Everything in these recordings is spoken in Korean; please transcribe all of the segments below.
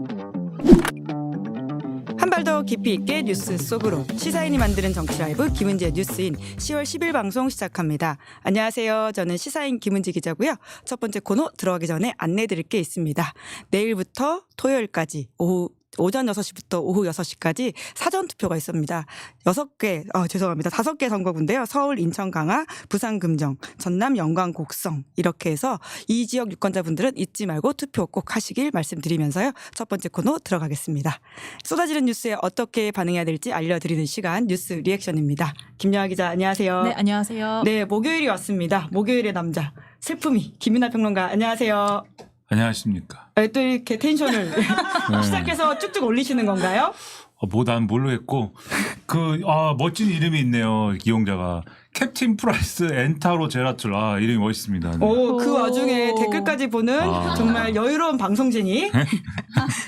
한 발 더 깊이 있게 뉴스 속으로 시사인이 만드는 정치 라이브 김은지의 뉴스인 10월 10일 방송 시작합니다. 안녕하세요. 저는 시사인 김은지 기자고요. 첫 번째 코너 들어가기 전에 안내드릴 게 있습니다. 내일부터 토요일까지 오전 6시부터 오후 6시까지 사전투표가 있습니다. 5개 선거구인데요. 서울, 인천, 강화, 부산, 금정, 전남, 영광, 곡성 이렇게 해서 이 지역 유권자분들은 잊지 말고 투표 꼭 하시길 말씀드리면서요. 첫 번째 코너 들어가겠습니다. 쏟아지는 뉴스에 어떻게 반응해야 될지 알려드리는 시간 뉴스 리액션입니다. 김여아 기자 안녕하세요. 네, 안녕하세요. 네, 목요일이 왔습니다. 목요일의 남자 슬픔이 김윤아 평론가 안녕하세요. 안녕하십니까. 또 이렇게 텐션을 시작해서 쭉쭉 올리시는 건가요? 난 모르겠고 멋진 이름이 있네요. 기용자가 캡틴 프라이스 엔타로 제라툴. 이름이 멋있습니다. 네. 그 와중에 댓글까지 보는 정말 여유로운 방송진이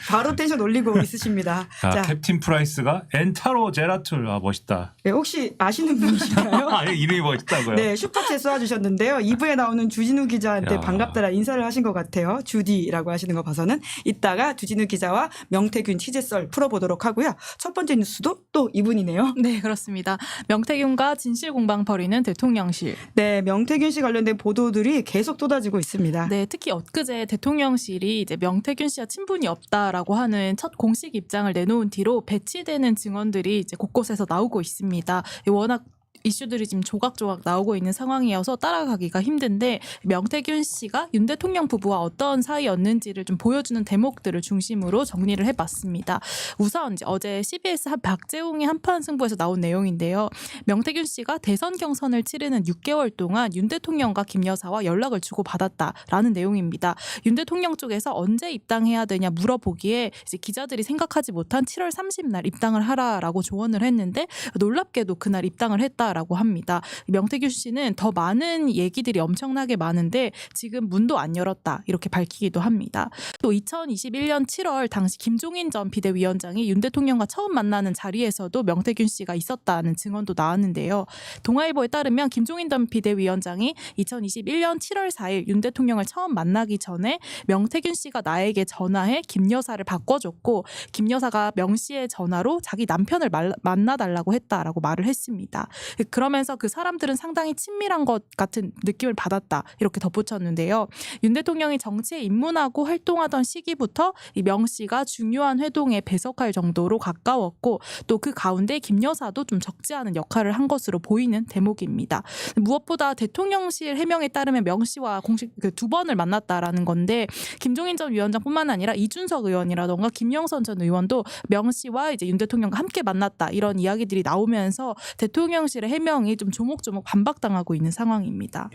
바로 텐션 올리고 있으십니다. 자, 캡틴 프라이스가 엔타로 제라툴. 멋있다. 네, 혹시 아시는 분이신가요? 이름이 멋있다고요? 네, 슈퍼챗 쏘아주셨는데요. 2부에 나오는 주진우 기자한테 반갑다라 인사를 하신 것 같아요. 주디라고 하시는 거 봐서는 이따가 주진우 기자와 명태균 취재썰 풀어보도록 하고요. 첫 번째 뉴스도 또 이분이네요. 네, 그렇습니다. 명태균과 진실 공방 벌이는 대통령실. 네, 명태균 씨 관련된 보도들이 계속 쏟아지고 있습니다. 네, 특히 엊그제 대통령실이 이제 명태균 씨와 친분이 없다라고 하는 첫 공식 입장을 내놓은 뒤로 배치되는 증언들이 이제 곳곳에서 나오고 있습니다. 워낙 이슈들이 지금 조각조각 나오고 있는 상황이어서 따라가기가 힘든데 명태균 씨가 윤 대통령 부부와 어떤 사이였는지를 좀 보여주는 대목들을 중심으로 정리를 해봤습니다. 우선 이제 어제 CBS 박재홍의 한판 승부에서 나온 내용인데요. 명태균 씨가 대선 경선을 치르는 6개월 동안 윤 대통령과 김 여사와 연락을 주고받았다라는 내용입니다. 윤 대통령 쪽에서 언제 입당해야 되냐 물어보기에 이제 기자들이 생각하지 못한 7월 30날 입당을 하라라고 조언을 했는데 놀랍게도 그날 입당을 했다. 라고 합니다. 명태균 씨는 더 많은 얘기들이 엄청나게 많은데 지금 문도 안 열었다 이렇게 밝히기도 합니다. 또 2021년 7월 당시 김종인 전 비대위원장이 윤 대통령과 처음 만나는 자리에서도 명태균 씨가 있었다는 증언도 나왔는데요. 동아일보에 따르면 김종인 전 비대위원장이 2021년 7월 4일 윤 대통령을 처음 만나기 전에 명태균 씨가 나에게 전화해 김 여사를 바꿔줬고 김 여사가 명 씨의 전화로 자기 남편을 만나달라고 했다라고 말을 했습니다. 그러면서 그 사람들은 상당히 친밀한 것 같은 느낌을 받았다 이렇게 덧붙였는데요. 윤 대통령이 정치에 입문하고 활동하던 시기부터 이 명 씨가 중요한 회동에 배석할 정도로 가까웠고 또 그 가운데 김 여사도 좀 적지 않은 역할을 한 것으로 보이는 대목입니다. 무엇보다 대통령실 해명에 따르면 명 씨와 공식 두 번을 만났다라는 건데 김종인 전 위원장뿐만 아니라 이준석 의원이라던가 김영선 전 의원도 명 씨와 이제 윤 대통령과 함께 만났다 이런 이야기들이 나오면서 대통령실의 해명이 좀 조목조목 반박당하고 있는 상황입니다.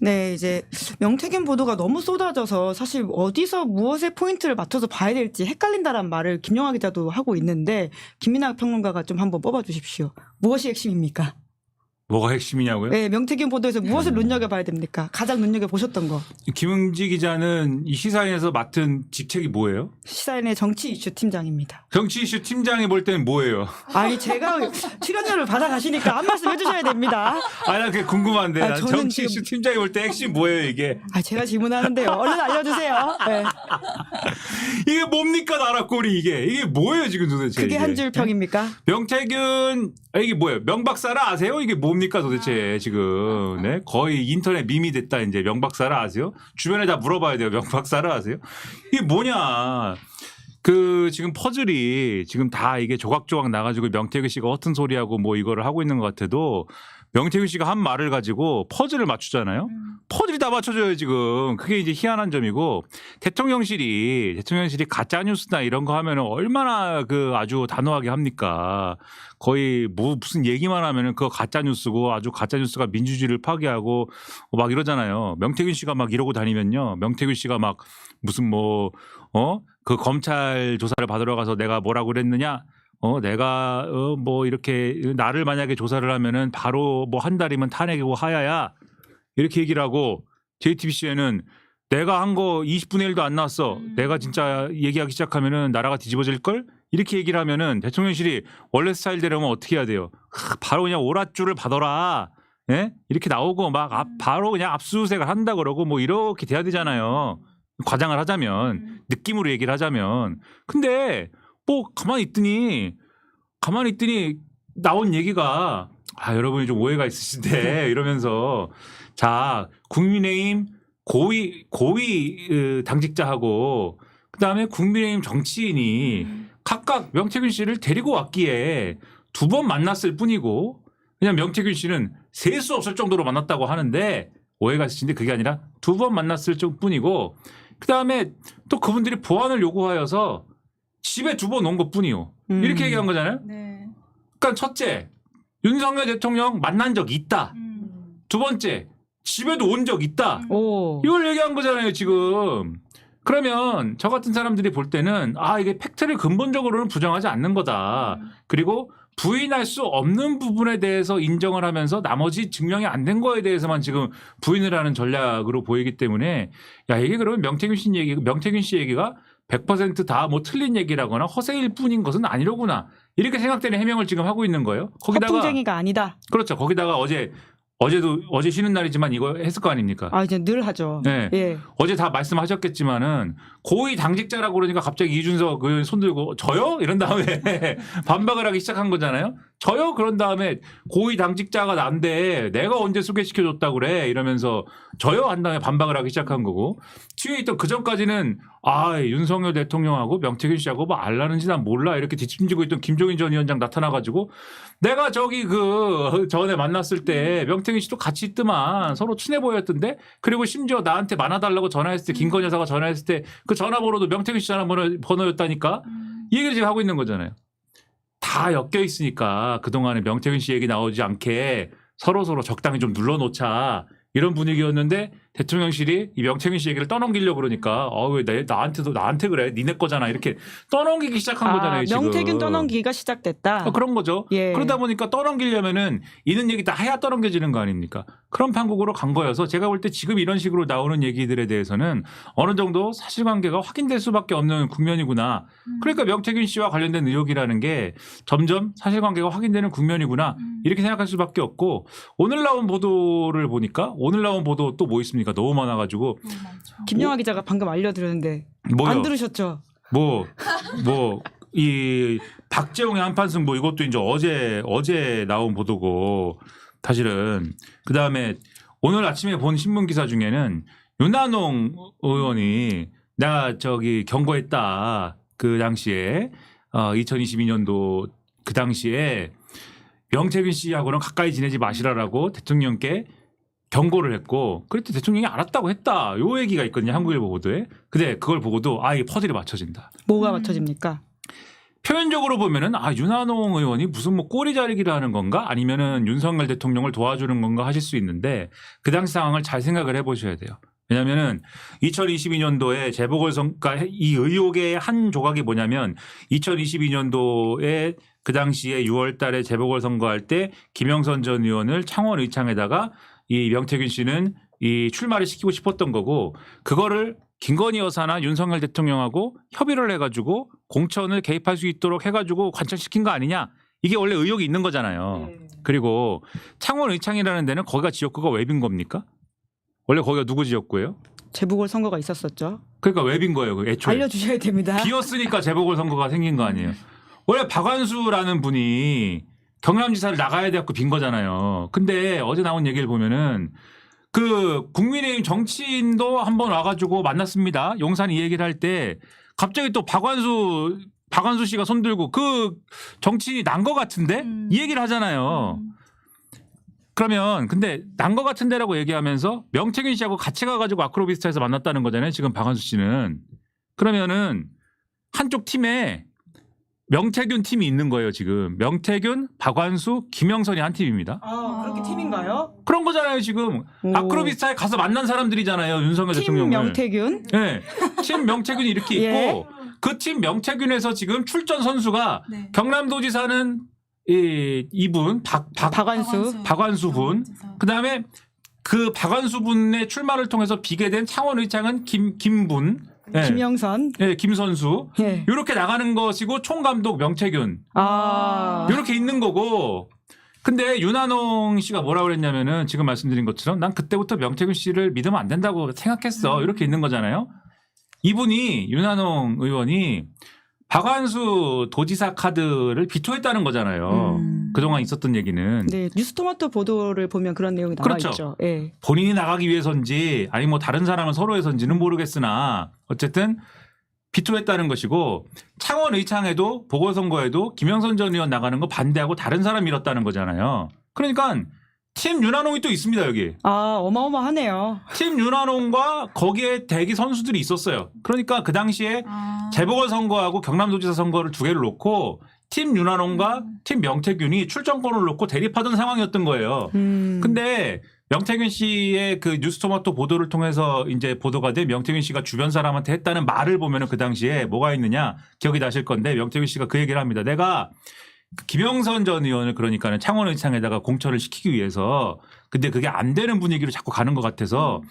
네, 이제 명태균 보도가 너무 쏟아져서 사실 어디서 무엇의 포인트를 맞춰서 봐야 될지 헷갈린다라는 말을 김영하 기자도 하고 있는데 김민하 평론가가 좀 한번 뽑아주십시오. 무엇이 핵심입니까? 뭐가 핵심이냐고요? 네, 명태균 보도에서 무엇을 눈여겨봐야 됩니까? 가장 눈여겨보셨던 거. 김은지 기자는 이 시사인에서 맡은 직책이 뭐예요? 시사인의 정치 이슈 팀장입니다. 정치 이슈 팀장이 볼 때는 뭐예요? 아니 제가 출연료를 받아가시니까 한 말씀 해주셔야 됩니다. 나 그게 궁금한데 저는 정치 이슈 팀장이 볼 때 핵심 뭐예요 이게? 제가 질문하는데요. 얼른 알려주세요. 네. 이게 뭡니까 나라꼴이 이게 뭐예요 지금 도대체? 그게 한 줄 평입니까? 명태균 이게 뭐예요? 명박사라 아세요? 이게 뭡니까 도대체 지금? 네? 거의 인터넷 밈이 됐다 이제. 명박사라 아세요? 주변에 다 물어봐야 돼요. 명박사라 아세요? 이게 뭐냐? 지금 퍼즐이 지금 다 이게 조각조각 나가지고 명태균 씨가 허튼 소리하고 뭐 이거를 하고 있는 것 같아도 명태균 씨가 한 말을 가지고 퍼즐을 맞추잖아요. 퍼즐이 다 맞춰져요 지금. 그게 이제 희한한 점이고 대통령실이 가짜 뉴스나 이런 거 하면은 얼마나 아주 단호하게 합니까? 거의 무슨 얘기만 하면은 그거 가짜 뉴스고 아주 가짜 뉴스가 민주주의를 파괴하고 막 이러잖아요. 명태균 씨가 막 이러고 다니면요. 명태균 씨가 막 무슨 그 검찰 조사를 받으러 가서 내가 뭐라고 그랬느냐? 내가 뭐 이렇게 나를 만약에 조사를 하면은 바로 뭐 한 달이면 탄핵이고 하야야 이렇게 얘기를 하고 JTBC에는 내가 한 거 20분의 1도 안 나왔어. 내가 진짜 얘기하기 시작하면은 나라가 뒤집어질 걸? 이렇게 얘기를 하면은 대통령실이 원래 스타일대로면 어떻게 해야 돼요? 바로 그냥 오랏줄을 받아라. 예? 이렇게 나오고 막 바로 그냥 압수수색을 한다 그러고 뭐 이렇게 돼야 되잖아요. 과장을 하자면 느낌으로 얘기를 하자면 근데 뭐 가만히 있더니 나온 얘기가 여러분이 좀 오해가 있으신데 이러면서 자 국민의힘 고위 당직자하고 그다음에 국민의힘 정치인이 각각 명태균 씨를 데리고 왔기에 2번 만났을 뿐이고 그냥 명태균 씨는 셀 수 없을 정도로 만났다고 하는데 오해가 있으신데 그게 아니라 2번 만났을 뿐이고 그다음에 또 그분들이 보완을 요구하여서 집에 2번 온 것뿐이요. 이렇게 얘기한 거잖아요. 네. 그러니까 첫째 윤석열 대통령 만난 적 있다. 2번째 집에도 온 적 있다. 오. 이걸 얘기한 거잖아요 지금. 그러면 저 같은 사람들이 볼 때는 이게 팩트를 근본적으로는 부정하지 않는 거다. 그리고 부인할 수 없는 부분에 대해서 인정을 하면서 나머지 증명이 안 된 거에 대해서만 지금 부인을 하는 전략으로 보이기 때문에 이게 그러면 명태균 씨 얘기가 100% 다 뭐 틀린 얘기라거나 허세일 뿐인 것은 아니로구나. 이렇게 생각되는 해명을 지금 하고 있는 거예요. 거기다가 허풍쟁이가 아니다. 그렇죠. 거기다가 어제 쉬는 날이지만 이거 했을 거 아닙니까? 이제 늘 하죠. 네. 예. 어제 다 말씀하셨겠지만은 고위 당직자라고 그러니까 갑자기 이준석 그 손들고 저요? 이런 다음에 반박을 하기 시작한 거잖아요. 저요? 그런 다음에 고위 당직자가 난데 내가 언제 소개시켜줬다고 그래? 이러면서 저요? 한 다음에 반박을 하기 시작한 거고 뒤에 있던 그 전까지는 윤석열 대통령하고 명태균 씨하고 뭐 알라는지 난 몰라 이렇게 뒷짐지고 있던 김종인 전 위원장 나타나가지고 내가 저기 전에 만났을 때 명태균 씨도 같이 있더만 서로 친해 보였던데 그리고 심지어 나한테 만나달라고 전화했을 때 김건희 여사가 전화했을 때 그 전화번호도 명태균 씨 전화번호였다니까 이 얘기를 지금 하고 있는 거잖아요. 다 엮여 있으니까 그동안에 명태균 씨 얘기 나오지 않게 서로 적당히 좀 눌러놓자 이런 분위기였는데 대통령실이 이 명태균 씨 얘기를 떠넘기려고 그러니까 왜 나한테 그래 니네 거잖아 이렇게 떠넘기기 시작한 거잖아요 지금. 명태균 떠넘기기가 시작됐다. 그런 거죠. 예. 그러다 보니까 떠넘기려면은 있는 얘기 다 해야 떠넘겨지는 거 아닙니까? 그런 판국으로 간 거여서 제가 볼 때 지금 이런 식으로 나오는 얘기들에 대해서는 어느 정도 사실관계가 확인될 수밖에 없는 국면이구나. 그러니까 명태균 씨와 관련된 의혹이라는 게 점점 사실관계가 확인되는 국면이구나. 이렇게 생각할 수밖에 없고 오늘 나온 보도를 보니까 오늘 나온 보도 또 뭐 있습니까? 너무 많아가지고 김영하 기자가 방금 알려드렸는데 뭐요? 안 들으셨죠? 이 박재홍의 한판 승부 이것도 이제 어제 나온 보도고 사실은 그 다음에 오늘 아침에 본 신문 기사 중에는 윤한홍 의원이 내가 경고했다 그 당시에 2022년도 그 당시에 명태균 씨하고는 가까이 지내지 마시라라고 대통령께 경고를 했고 그랬더니 대통령이 알았다고 했다. 요 얘기가 있거든요. 한국일보 보도에. 근데 그걸 보고도 이게 퍼즐이 맞춰진다. 뭐가 맞춰집니까? 표현적으로 보면은 윤한홍 의원이 무슨 뭐 꼬리 자르기를 하는 건가 아니면은 윤석열 대통령을 도와주는 건가 하실 수 있는데 그 당시 상황을 잘 생각을 해보셔야 돼요. 왜냐하면은 2022년도에 재보궐선거 이 의혹의 한 조각이 뭐냐면 2022년도에 그 당시에 6월 달에 재보궐선거할 때 김영선 전 의원을 창원 의창에다가 이 명태균 씨는 이 출마를 시키고 싶었던 거고 그거를 김건희 여사나 윤석열 대통령하고 협의를 해가지고 공천을 개입할 수 있도록 해가지고 관철시킨 거 아니냐 이게 원래 의혹이 있는 거잖아요. 그리고 창원 의창이라는 데는 거기가 지역구가 웹인 겁니까? 원래 거기가 누구 지역구예요? 재보궐선거가 있었었죠. 그러니까 웹인 거예요. 애초에. 알려주셔야 됩니다. 비었으니까 재보궐선거가 생긴 거 아니에요. 원래 박완수라는 분이 경남지사를 나가야 돼갖고 빈 거잖아요. 근데 어제 나온 얘기를 보면은 그 국민의힘 정치인도 한번 와가지고 만났습니다. 용산 이 얘기를 할 때 갑자기 또 박완수 씨가 손들고 그 정치인이 난 거 같은데 이 얘기를 하잖아요. 그러면 근데 난 거 같은데라고 얘기하면서 명태균 씨하고 같이 가가지고 아크로비스타에서 만났다는 거잖아요. 지금 박완수 씨는. 그러면은 한쪽 팀에 명태균 팀이 있는 거예요. 지금 명태균, 박완수, 김영선이 한 팀입니다. 그렇게 팀인가요? 그런 거잖아요. 지금 오. 아크로비스타에 가서 만난 사람들이잖아요. 윤석열 팀 대통령을. 명태균. 네, 팀 명태균이 이렇게 있고 예. 그 팀 명태균에서 지금 출전 선수가 네. 경남도지사는 이분 박완수 분. 그다음에 그 박완수 분의 출마를 통해서 비게 된 창원 의창은 김분. 네. 김영선. 네, 김선수. 예. 이렇게 나가는 것이고 총감독 명태균. 이렇게 있는 거고. 근데 윤한홍 씨가 뭐라고 그랬냐면은 지금 말씀드린 것처럼 난 그때부터 명태균 씨를 믿으면 안 된다고 생각했어. 이렇게 있는 거잖아요. 이분이 윤한홍 의원이 박완수 도지사 카드를 비토했다는 거잖아요. 그동안 있었던 얘기는. 네, 뉴스토마토 보도를 보면 그런 내용이 나와 그렇죠. 있죠. 예. 본인이 나가기 위해서인지 아니 뭐 다른 사람을 서로 해서인지는 모르겠으나 어쨌든 비토했다는 것이고 창원 의창에도 보궐선거에도 김영선 전 의원 나가는 거 반대하고 다른 사람 밀었다는 거잖아요. 그러니까 팀 윤한홍이 또 있습니다 여기. 아, 어마어마하네요. 팀 윤한홍과 거기에 대기 선수들이 있었어요. 그러니까 그 당시에 재보궐선거하고 경남도지사 선거를 두 개를 놓고 팀 윤한홍과 팀 명태균이 출정권을 놓고 대립하던 상황이었던 거예요. 근데 명태균 씨의 그 뉴스토마토 보도를 통해서 이제 보도가 돼 명태균 씨가 주변 사람한테 했다는 말을 보면은 그 당시에 뭐가 있느냐 기억이 나실 건데 명태균 씨가 그 얘기를 합니다. 내가 김영선 전 의원을 그러니까는 창원 의창에다가 공천을 시키기 위해서 근데 그게 안 되는 분위기로 자꾸 가는 것 같아서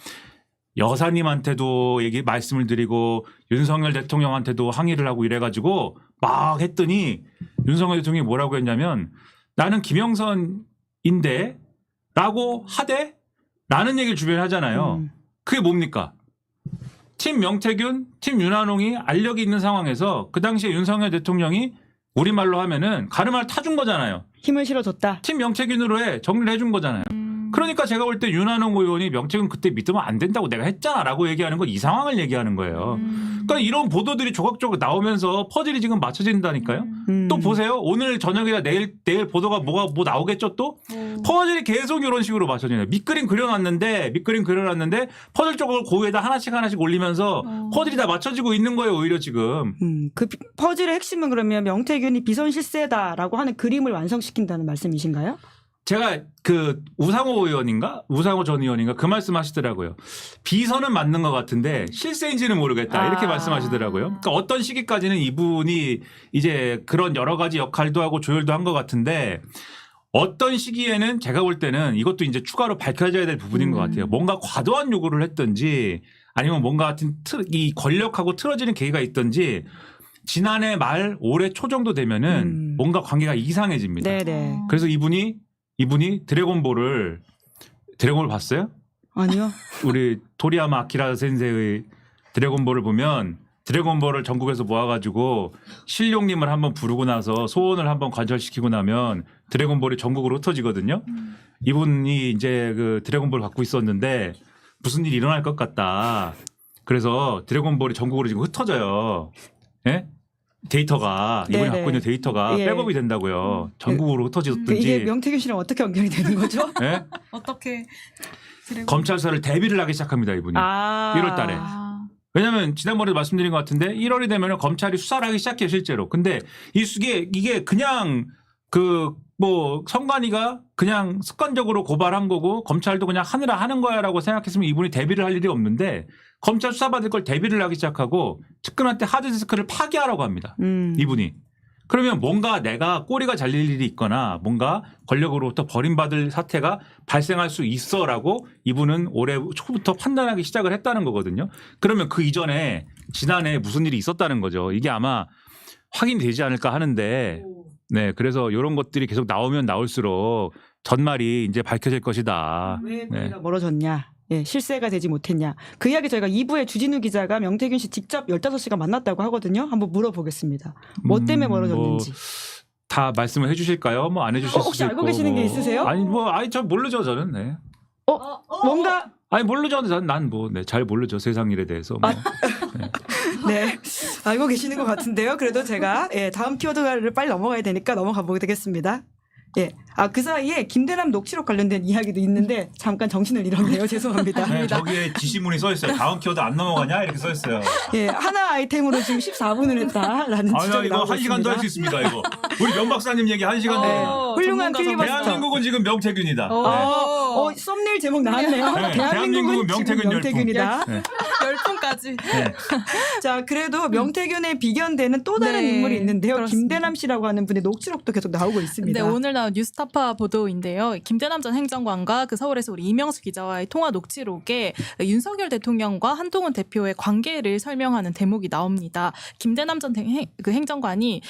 여사님한테도 말씀을 드리고 윤석열 대통령한테도 항의를 하고 이래가지고 막 했더니 윤석열 대통령이 뭐라고 했냐면 나는 김영선인데 라고 하되 라는 얘기를 주변에 하잖아요. 그게 뭡니까? 팀 명태균, 팀 윤한홍이 알력이 있는 상황에서 그 당시에 윤석열 대통령이 우리말로 하면은 가르마를 타준 거잖아요. 힘을 실어줬다. 팀 명태균으로 정리를 해준 거잖아요. 그러니까 제가 볼 때 윤한홍 의원이 명태균 그때 믿으면 안 된다고 내가 했잖아라고 얘기하는 건 이 상황을 얘기하는 거예요. 그러니까 이런 보도들이 조각조각 나오면서 퍼즐이 지금 맞춰진다니까요. 또 보세요. 오늘 저녁이나 내일 보도가 뭐 나오겠죠 또? 퍼즐이 계속 이런 식으로 맞춰지네요. 밑그림 그려놨는데 퍼즐 쪽을 고위에다 하나씩 올리면서 퍼즐이 다 맞춰지고 있는 거예요. 오히려 지금. 그 퍼즐의 핵심은 그러면 명태균이 비선 실세다라고 하는 그림을 완성시킨다는 말씀이신가요? 제가 그 우상호 전 의원인가 그 말씀하시더라고요. 비선은 맞는 것 같은데 실세인지는 모르겠다 이렇게 말씀하시더라고요. 그러니까 어떤 시기까지는 이분이 이제 그런 여러 가지 역할도 하고 조율도 한 것 같은데 어떤 시기에는 제가 볼 때는 이것도 이제 추가로 밝혀져야 될 부분인 것 같아요. 뭔가 과도한 요구를 했든지 아니면 뭔가 같은 이 권력하고 틀어지는 계기가 있든지 지난해 말 올해 초 정도 되면은 뭔가 관계가 이상해집니다. 네네. 그래서 이분이 드래곤볼 봤어요? 아니요. 우리 도리야마 아키라 센세의 드래곤볼을 보면 드래곤볼을 전국에서 모아가지고 실룡님을 한번 부르고 나서 소원을 한번 관철시키고 나면 드래곤볼이 전국으로 흩어지거든요. 이분이 이제 그 드래곤볼 갖고 있었는데 무슨 일이 일어날 것 같다. 그래서 드래곤볼이 전국으로 지금 흩어져요. 예? 데이터가 이분이 네네. 갖고 있는 데이터가 예. 백업이 된다고요. 전국으로 흩어졌든지. 이게 명태균 씨랑 어떻게 연결이 되는 거죠? 예? 어떻게 검찰서를 대비를 하기 시작합니다. 이분이. 1월 달에. 왜냐하면 지난번에도 말씀드린 것 같은데 1월이 되면 검찰이 수사를 하기 시작해요. 실제로. 근데 이게 그냥 선관위가 그냥 습관적으로 고발한 거고 검찰도 그냥 하느라 하는 거야라고 생각했으면 이분이 대비를 할 일이 없는데 검찰 수사받을 걸 대비를 하기 시작하고 측근한테 하드디스크를 파기하라고 합니다. 이분이. 그러면 뭔가 내가 꼬리가 잘릴 일이 있거나 뭔가 권력으로부터 버림받을 사태가 발생할 수 있어라고 이분은 올해 초부터 판단하기 시작을 했다는 거거든요. 그러면 그 이전에 지난해 무슨 일이 있었다는 거죠. 이게 아마 확인되지 않을까 하는데 네, 그래서 이런 것들이 계속 나오면 나올수록 전말이 이제 밝혀질 것이다. 왜 네. 우리가 멀어졌냐? 예, 실세가 되지 못했냐? 그 이야기 저희가 2부에 주진우 기자가 명태균 씨 직접 15시간 만났다고 하거든요. 한번 물어보겠습니다. 뭐 때문에 멀어졌는지. 다 말씀을 해주실까요? 뭐 안 해주실 혹시 수도 알고 있고. 계시는 게 있으세요? 저 모르죠 저는. 네. 뭔가 모르죠. 난 잘 모르죠 세상 일에 대해서. 뭐. 네 알고 계시는 것 같은데요. 그래도 제가 다음 키워드를 빨리 넘어가야 되니까 넘어가 보게 되겠습니다. 예, 그 사이에 김대남 녹취록 관련된 이야기도 있는데 잠깐 정신을 잃었네요. 죄송합니다. 네, 저기에 지시문이 써 있어요. 다음 키워드 안 넘어가냐 이렇게 써 있어요. 예, 하나 아이템으로 지금 14분을 했다라는 지적이 이거 나오고 1시간도 할 수 있습니다. 이거 우리 명 박사님 얘기 1시간 내요. 훌륭한 필리버스터. 대한민국은 지금 명태균이다. 썸네일 제목 나왔네요. 네, 대한민국은 대한민국은 지금 명태균이다. 네. 열풍까지. 네. 자, 그래도 명태균에 비견되는 또 다른 네, 인물이 있는데요. 그렇습니다. 김대남 씨라고 하는 분의 녹취록도 계속 나오고 있습니다. 네, 오늘 나온 뉴스타파 보도인데요. 김대남 전 행정관과 그 서울에서 우리 이명수 기자와의 통화 녹취록에 윤석열 대통령과 한동훈 대표의 관계를 설명하는 대목이 나옵니다. 김대남 전 행정관이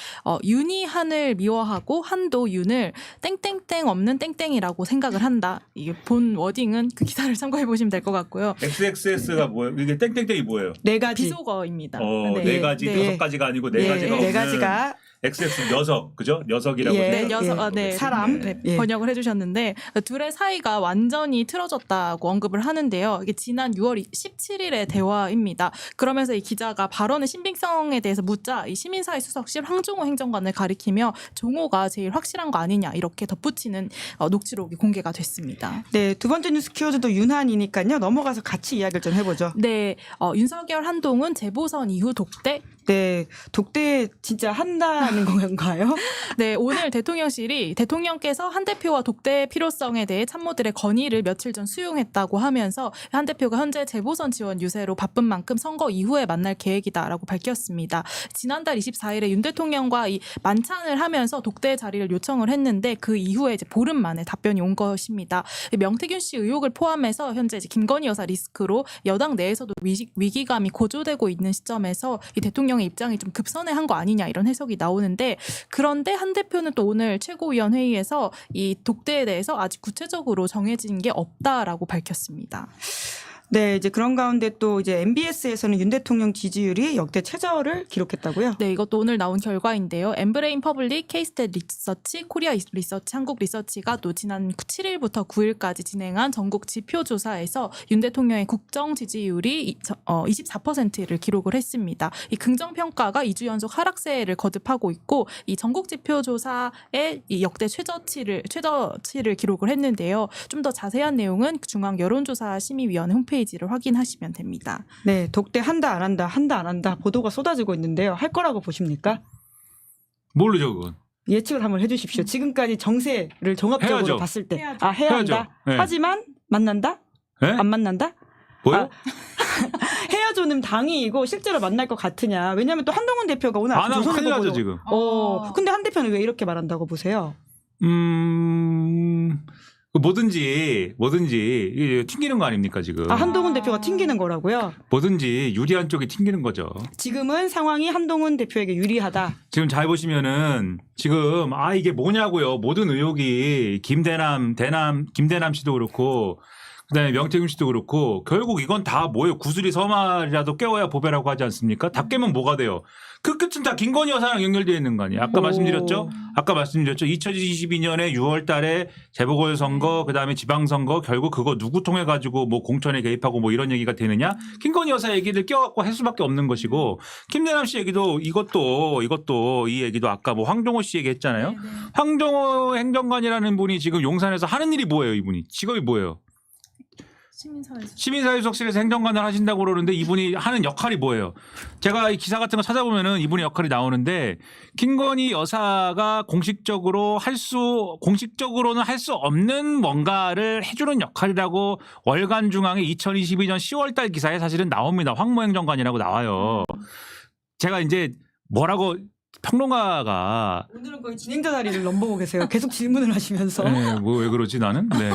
윤이 한을 미워하고 한도 윤을 땡땡땡 없는 땡땡이라고 생각을 한다. 이게 본 워딩은 그 기사를 참고해 보시면 될 것 같고요. XXS가 뭐예요? 이게 땡땡땡이 뭐예요? 네 가지. 비속어입니다. 네 가지, 네. 5가지가 아니고 네 예, 가지가 네 없는 가지가 XX 녀석, 그죠? 녀석이라고. 예. 네, 네. 사람. 네, 예. 번역을 해주셨는데 둘의 사이가 완전히 틀어졌다고 언급을 하는데요. 이게 지난 6월 17일의 대화입니다. 그러면서 이 기자가 발언의 신빙성에 대해서 묻자 이 시민사회 수석실 황종호 행정관을 가리키며 종호가 제일 확실한 거 아니냐 이렇게 덧붙이는 녹취록이 공개가 됐습니다. 네, 두 번째 뉴스 키워드도 윤한이니까요. 넘어가서 같이 이야기를 좀 해보죠. 네, 윤석열 한동훈 재보선 이후 독대. 네, 독대 진짜 한다는 건가요? 네, 오늘 대통령실이 대통령께서 한 대표와 독대 필요성에 대해 참모들의 건의를 며칠 전 수용했다고 하면서 한 대표가 현재 재보선 지원 유세로 바쁜 만큼 선거 이후에 만날 계획이다라고 밝혔습니다. 지난달 24일에 윤 대통령과 이 만찬을 하면서 독대 자리를 요청을 했는데 그 이후에 이제 보름 만에 답변이 온 것입니다. 명태균 씨 의혹을 포함해서 현재 이제 김건희 여사 리스크로 여당 내에서도 위기감이 고조되고 있는 시점에서 이 대통령의 입장이 좀 급선회한 거 아니냐 이런 해석이 나오는데 그런데 한 대표는 또 오늘 최고위원 회의에서 이 독대에 대해서 아직 구체적으로 정해진 게 없다라고 밝혔습니다. 네, 이제 그런 가운데 또 이제 MBS에서는 윤 대통령 지지율이 역대 최저를 기록했다고요? 네, 이것도 오늘 나온 결과인데요. 엠브레인 퍼블릭, K-스탯 리서치, 코리아 리서치, 한국 리서치가 또 지난 7일부터 9일까지 진행한 전국 지표 조사에서 윤 대통령의 국정 지지율이 24%를 기록을 했습니다. 이 긍정 평가가 2주 연속 하락세를 거듭하고 있고 이 전국 지표 조사의 이 역대 최저치를 기록을 했는데요. 좀 더 자세한 내용은 중앙 여론조사 심의위원회 홈페이지를 확인하시면 됩니다. 네, 독대 한다 안 한다, 한다 안 한다 보도가 쏟아지고 있는데요. 할 거라고 보십니까? 모르죠, 그건. 예측을 한번 해주십시오. 지금까지 정세를 종합적으로 해야죠. 봤을 때, 해야죠. 해야 해야죠. 한다. 네. 하지만 만난다? 네? 안 만난다? 뭐요? 헤어져는 당이고 실제로 만날 것 같으냐? 왜냐하면 또 한동훈 대표가 오늘 안 하면 큰일 나죠, 조선일보도- 지금. 근데 한 대표는 왜 이렇게 말한다고 보세요? 뭐든지 이게 튕기는 거 아닙니까, 지금? 한동훈 대표가 튕기는 거라고요? 뭐든지 유리한 쪽이 튕기는 거죠. 지금은 상황이 한동훈 대표에게 유리하다. 지금 잘 보시면은 지금 이게 뭐냐고요. 모든 의혹이 김대남 씨도 그렇고 그다음에 명태균 씨도 그렇고 결국 이건 다 뭐예요. 구슬이 서말이라도 깨워야 보배라고 하지 않습니까? 다 깨면 뭐가 돼요. 그 끝은 다 김건희 여사랑 연결되어 있는 거 아니에요. 아까 말씀드렸죠. 2022년에 6월 달에 재보궐선거 그다음에 지방선거 결국 그거 누구 통해 가지고 뭐 공천에 개입하고 뭐 이런 얘기가 되느냐. 김건희 여사 얘기를 껴갖고 할 수밖에 없는 것이고 김대남 씨 얘기도 이것도 이 얘기도 아까 뭐 황종호 씨 얘기했잖아요. 네. 황종호 행정관이라는 분이 지금 용산에서 하는 일이 뭐예요, 이분이? 직업이 뭐예요? 시민사회수석실에서 행정관을 하신다고 그러는데 이분이 하는 역할이 뭐예요? 제가 이 기사 같은 거 찾아보면은 이분의 역할이 나오는데 김건희 여사가 공식적으로는 할 수 없는 뭔가를 해주는 역할이라고 월간 중앙의 2022년 10월달 기사에 사실은 나옵니다. 황모 행정관이라고 나와요. 제가 이제 뭐라고 평론가가 오늘은 거의 진행자 자리를 넘보고 계세요. 계속 질문을 하시면서. 뭐 왜 그러지 나는? 네.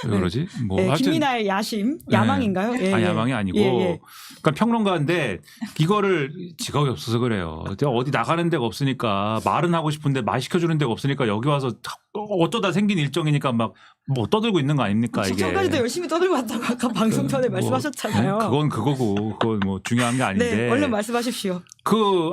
왜 그러지? 뭐 네, 하여튼 김민아의 야심, 야망인가요? 예, 예. 야망이 아니고 예. 그러니까 평론가인데 이거를 직업이 없어서 그래요. 어디 나가는 데가 없으니까 말은 하고 싶은데 말 시켜주는 데가 없으니까 여기 와서 어쩌다 생긴 일정이니까 막 뭐 떠들고 있는 거 아닙니까 이게? 전까지도 열심히 떠들고 왔다고 아까 방송 전에 뭐, 말씀하셨잖아요. 그건 그거고 그건 뭐 중요한 게 아닌데. 네, 얼른 말씀하십시오.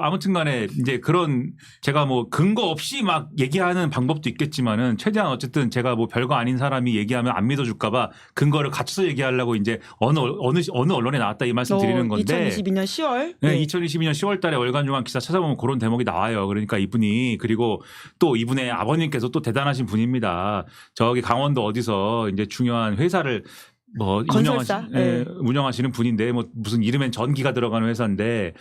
아무튼간에 이제 그런 제가 뭐 근거 없이 막 얘기하는 방법도 있겠지만은 최대한 어쨌든 제가 뭐 별거 아닌 사람이 얘기하면 안 믿어줄까봐 근거를 갖춰서 얘기하려고 이제 어느 언론에 나왔다 이 말씀 드리는 건데. 2022년 10월. 네, 2022년 10월달에 월간중앙 기사 찾아보면 그런 대목이 나와요. 그러니까 이분이 그리고 또 이분의 아버님께서 또 대단하신 분입니다. 저기 강원도 어디서 이제 중요한 회사를 뭐 건설사? 운영하시는 분인데 뭐 무슨 이름엔 전기가 들어가는 회사인데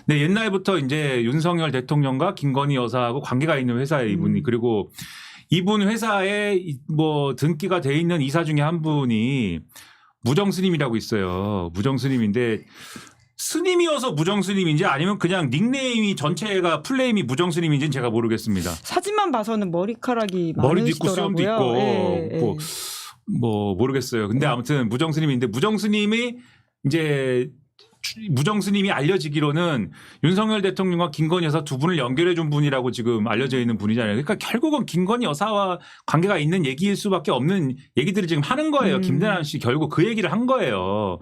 네, 옛날부터 이제 윤석열 대통령과 김건희 여사하고 관계가 있는 회사에 이분이 그리고 이분 회사에 뭐 등기가 돼 있는 이사 중에 한 분이 무정스님이라고 있어요. 무정스님인데 스님이어서 무정스님인지 아니면 그냥 닉네임이 전체가 풀네임이 무정스님인지는 제가 모르겠습니다. 사진만 봐서는 머리카락이 머리도 있고 많으시더라고요. 수염도 있고 예. 뭐 모르겠어요. 근데 아무튼 무정스님인데 무정스님이 이제 무정스님이 알려지기로는 윤석열 대통령과 김건희 여사 두 분을 연결해 준 분이라고 지금 알려져 있는 분이잖아요. 그러니까 결국은 김건희 여사와 관계가 있는 얘기일 수밖에 없는 얘기들을 지금 하는 거예요. 김대남 씨 결국 그 얘기를 한 거예요.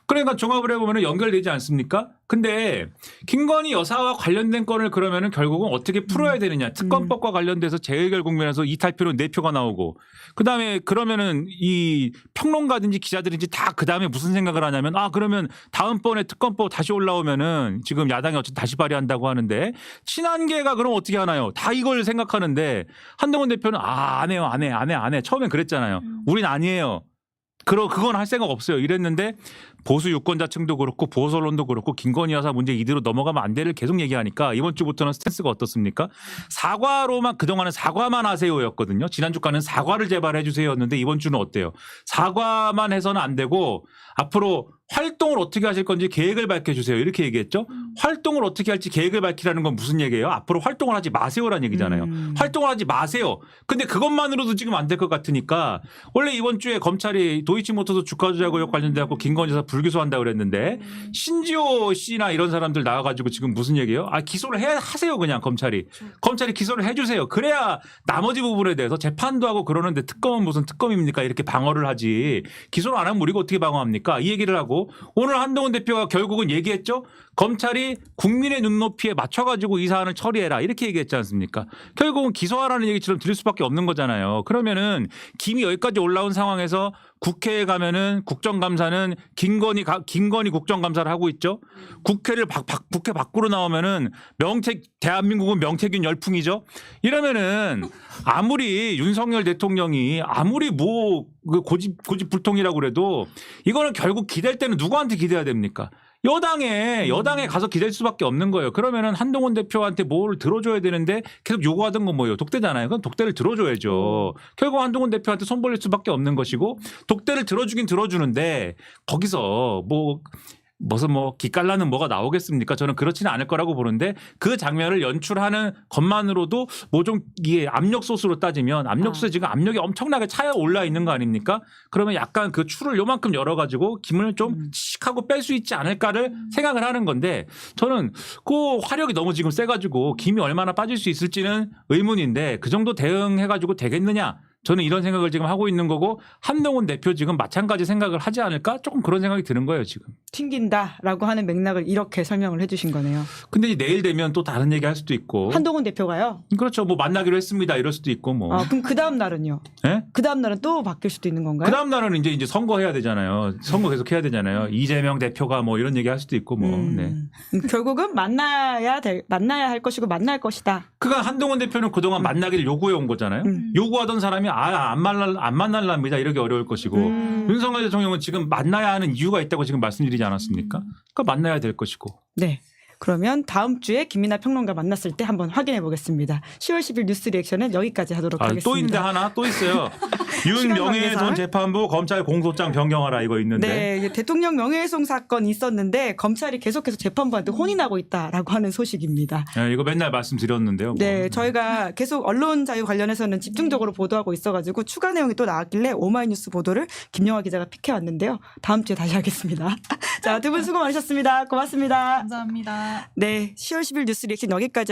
그러니까 종합을 해보면 연결되지 않습니까? 근데 김건희 여사와 관련된 건을 그러면은 결국은 어떻게 풀어야 되느냐. 특검법과 관련돼서 재의결 국면에서 이탈표로 4표가 나오고 그다음에 그러면은 이 평론가든지 기자들인지 다 그다음에 무슨 생각을 하냐면 그러면 다음번에 특검법 다시 올라오면은 지금 야당이 어쨌든 다시 발의한다고 하는데 친한계가 그럼 어떻게 하나요? 다 이걸 생각하는데 한동훈 대표는 안 해요. 안 해. 처음엔 그랬잖아요. 우린 아니에요. 그건 할 생각 없어요. 이랬는데 보수 유권자층도 그렇고 보수 언론도 그렇고 김건희 여사 문제 이대로 넘어가면 안 돼를 계속 얘기하니까 이번 주부터는 스탠스가 어떻습니까? 사과로만 그동안은 사과만 하세요였거든요. 지난주까지는 사과를 제발 해주세요였는데 이번 주는 어때요? 사과만 해서는 안 되고 앞으로 활동을 어떻게 하실 건지 계획을 밝혀주세요. 이렇게 얘기했죠. 활동을 어떻게 할지 계획을 밝히라는 건 무슨 얘기예요? 앞으로 활동을 하지 마세요라는 얘기잖아요. 활동을 하지 마세요. 근데 그것만으로도 지금 안 될 것 같으니까 원래 이번 주에 검찰이 도이치모터스 주가 조작 의혹 관련돼서 김건희 여사 불기소한다고 그랬는데 신지호 씨나 이런 사람들 나와가지고 지금 무슨 얘기예요? 기소를 하세요 그냥 검찰이 기소를 해주세요. 그래야 나머지 부분에 대해서 재판도 하고 그러는데 특검은 무슨 특검입니까? 이렇게 방어를 하지. 기소를 안 하면 우리가 어떻게 방어합니까? 이 얘기를 하고 오늘 한동훈 대표가 결국은 얘기했죠. 검찰이 국민의 눈높이에 맞춰가지고 이 사안을 처리해라 이렇게 얘기했지 않습니까? 결국은 기소하라는 얘기처럼 들릴 수밖에 없는 거잖아요. 그러면은 김이 여기까지 올라온 상황에서 국회에 가면은 국정감사는 김건희 국정감사를 하고 있죠. 국회 밖으로 나오면은 대한민국은 명태균 열풍이죠. 이러면은 아무리 윤석열 대통령이 아무리 고집불통이라고 그래도 이거는 결국 기댈 때는 누구한테 기대야 됩니까? 여당에 가서 기댈 수밖에 없는 거예요. 그러면은 한동훈 대표한테 뭘 들어줘야 되는데 계속 요구하던 건 뭐예요? 독대잖아요. 그럼 독대를 들어줘야죠. 결국 한동훈 대표한테 손 벌릴 수밖에 없는 것이고 독대를 들어주긴 들어주는데 거기서 무슨 기깔나는 뭐가 나오겠습니까? 저는 그렇지는 않을 거라고 보는데 그 장면을 연출하는 것만으로도 좀 이게 압력 소스로 따지면 압력 소스에 지금 압력이 엄청나게 차여 올라 있는 거 아닙니까? 그러면 약간 그 추를 요만큼 열어가지고 김을 좀 칙하고 뺄 수 있지 않을까를 생각을 하는 건데 저는 그 화력이 너무 지금 세가지고 김이 얼마나 빠질 수 있을지는 의문인데 그 정도 대응해가지고 되겠느냐? 저는 이런 생각을 지금 하고 있는 거고 한동훈 대표 지금 마찬가지 생각을 하지 않을까? 조금 그런 생각이 드는 거예요 지금. 튕긴다라고 하는 맥락을 이렇게 설명을 해주신 거네요. 근데 이제 내일 되면 또 다른 얘기 할 수도 있고. 한동훈 대표가요? 그렇죠. 만나기로 했습니다. 이럴 수도 있고 뭐. 그럼 그 다음 날은요? 네? 그 다음 날은 또 바뀔 수도 있는 건가요? 그 다음 날은 이제 선거해야 되잖아요. 선거 계속 해야 되잖아요. 이재명 대표가 이런 얘기 할 수도 있고 네. 결국은 만나야 할 것이고 만날 것이다. 그러니까 한동훈 대표는 그동안 만나기를 요구해 온 거잖아요. 요구하던 사람이 안 만날랍니다. 이러기 어려울 것이고 윤석열 대통령은 지금 만나야 하는 이유가 있다고 지금 말씀드리지 않았습니까? 그러니까 만나야 될 것이고. 네. 그러면 다음 주에 김민하 평론가 만났을 때 한번 확인해 보겠습니다. 10월 10일 뉴스 리액션은 여기까지 하도록 하겠습니다. 또 있는데 하나 또 있어요. 윤 명예훼손 재판부 검찰 공소장 변경하라 이거 있는데. 네, 대통령 명예훼손 사건이 있었는데 검찰이 계속해서 재판부한테 혼인하고 있다라고 하는 소식입니다. 네, 이거 맨날 말씀드렸는데요. 네, 저희가 계속 언론 자유 관련해서는 집중적으로 보도하고 있어가지고 추가 내용이 또 나왔길래 오마이뉴스 보도를 김영하 기자가 픽해왔는데요. 다음 주에 다시 하겠습니다. 자, 두 분 수고 많으셨습니다. 고맙습니다. 감사합니다. 네, 10월 10일 뉴스 리액션 여기까지 하고